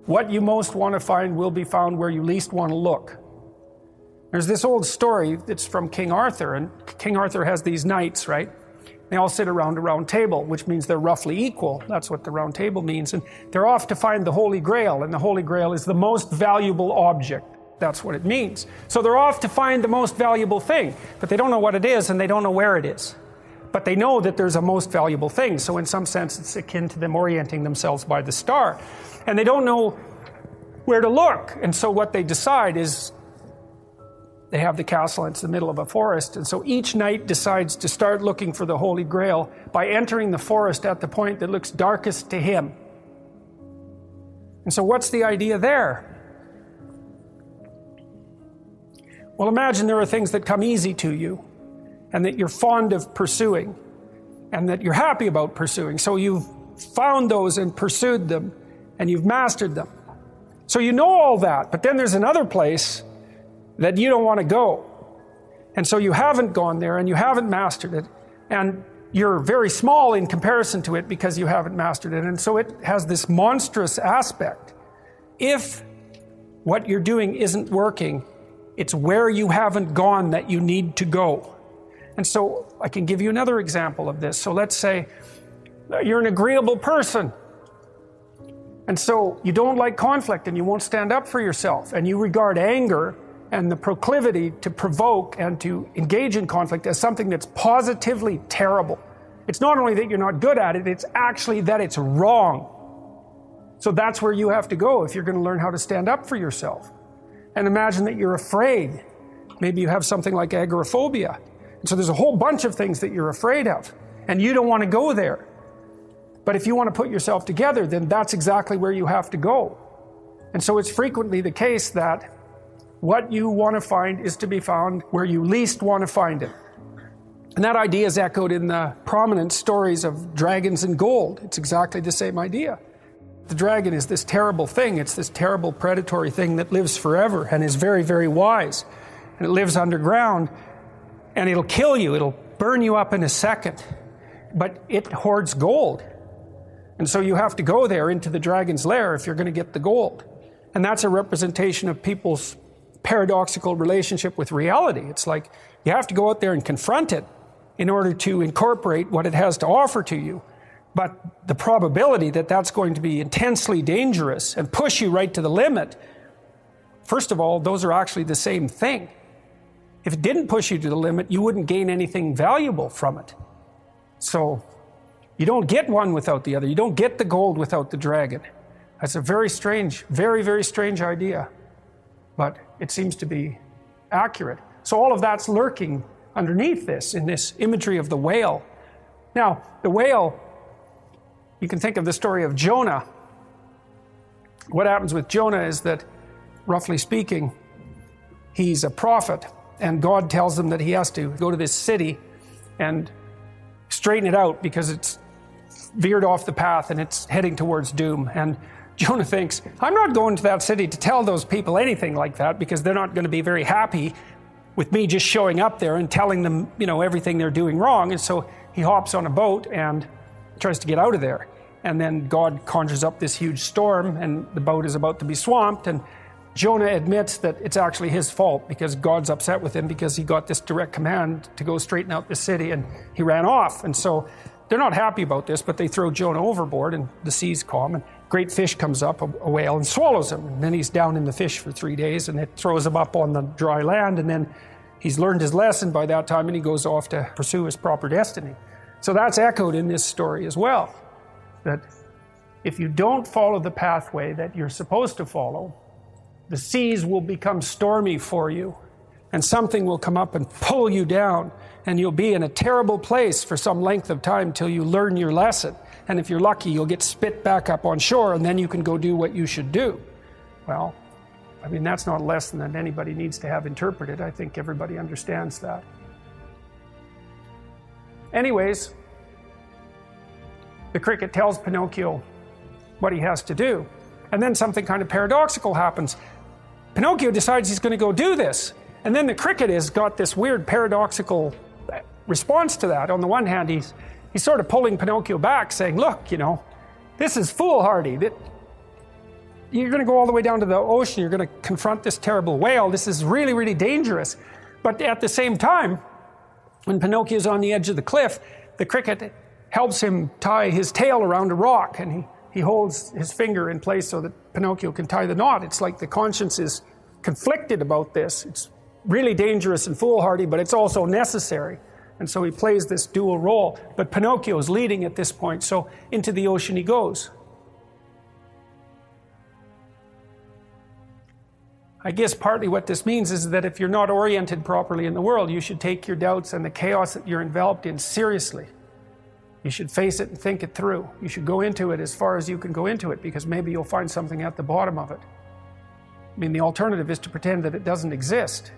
what you most want to find will be found where you least want to look. There's this old story that's from King Arthur, and King Arthur has these knights, right? They all sit around a round table, which means they're roughly equal. That's what the round table means. And they're off to find the Holy Grail, and the Holy Grail is the most valuable object. That's what it means. So they're off to find the most valuable thing, but they don't know what it is and they don't know where it is. But they know that there's a most valuable thing, so in some sense it's akin to them orienting themselves by the star. And they don't know where to look, and so what they decide is they have the castle, and it's the middle of a forest, and so each knight decides to start looking for the Holy Grail by entering the forest at the point that looks darkest to him. And so what's the idea there? Well, imagine there are things that come easy to you, and that you're fond of pursuing, and that you're happy about pursuing. So you've found those and pursued them, and you've mastered them. So you know all that, but then there's another place that you don't want to go. And so you haven't gone there, and you haven't mastered it, and you're very small in comparison to it because you haven't mastered it. And so it has this monstrous aspect. If what you're doing isn't working, it's where you haven't gone that you need to go. And so I can give you another example of this. So let's say you're an agreeable person. And so you don't like conflict and you won't stand up for yourself. And you regard anger and the proclivity to provoke and to engage in conflict as something that's positively terrible. It's not only that you're not good at it, it's actually that it's wrong. So that's where you have to go if you're going to learn how to stand up for yourself. And imagine that you're afraid. Maybe you have something like agoraphobia. And so there's a whole bunch of things that you're afraid of, and you don't want to go there. But if you want to put yourself together, then that's exactly where you have to go. And so it's frequently the case that what you want to find is to be found where you least want to find it. And that idea is echoed in the prominent stories of dragons and gold. It's exactly the same idea. The dragon is this terrible thing. It's this terrible predatory thing that lives forever and is very, very wise. And it lives underground, and it'll kill you. It'll burn you up in a second. But it hoards gold. And so you have to go there into the dragon's lair if you're going to get the gold. And that's a representation of people's paradoxical relationship with reality. It's like you have to go out there and confront it in order to incorporate what it has to offer to you. But the probability that that's going to be intensely dangerous and push you right to the limit, first of all, those are actually the same thing. If it didn't push you to the limit, you wouldn't gain anything valuable from it. So you don't get one without the other. You don't get the gold without the dragon. That's a very strange, very, very strange idea. But it seems to be accurate. So all of that's lurking underneath this, in this imagery of the whale. Now, the whale, you can think of the story of Jonah. What happens with Jonah is that, roughly speaking, he's a prophet, and God tells him that he has to go to this city and straighten it out because it's veered off the path and it's heading towards doom. And Jonah thinks, I'm not going to that city to tell those people anything like that because they're not going to be very happy with me just showing up there and telling them, everything they're doing wrong. And so he hops on a boat and tries to get out of there. And then God conjures up this huge storm and the boat is about to be swamped, and Jonah admits that it's actually his fault because God's upset with him because he got this direct command to go straighten out the city and he ran off. And so they're not happy about this, but they throw Jonah overboard and the sea's calm and great fish comes up, a whale, and swallows him. And then he's down in the fish for 3 days and it throws him up on the dry land, and then he's learned his lesson by that time and he goes off to pursue his proper destiny. So that's echoed in this story as well, that if you don't follow the pathway that you're supposed to follow, the seas will become stormy for you, and something will come up and pull you down, and you'll be in a terrible place for some length of time till you learn your lesson. And if you're lucky, you'll get spit back up on shore, and then you can go do what you should do. Well, that's not a lesson that anybody needs to have interpreted. I think everybody understands that. Anyways, the cricket tells Pinocchio what he has to do, and then something kind of paradoxical happens. Pinocchio decides he's going to go do this, and then the cricket has got this weird paradoxical response to that. On the one hand, he's sort of pulling Pinocchio back, saying, look, this is foolhardy. you're going to go all the way down to the ocean, you're going to confront this terrible whale, this is really, really dangerous. But at the same time, when Pinocchio's on the edge of the cliff, the cricket helps him tie his tail around a rock, and he holds his finger in place so that Pinocchio can tie the knot. It's like the conscience is conflicted about this. It's really dangerous and foolhardy, but it's also necessary. And so he plays this dual role. But Pinocchio is leading at this point, so into the ocean he goes. I guess partly what this means is that if you're not oriented properly in the world, you should take your doubts and the chaos that you're enveloped in seriously. You should face it and think it through. You should go into it as far as you can go into it, because maybe you'll find something at the bottom of it. I mean, the alternative is to pretend that it doesn't exist.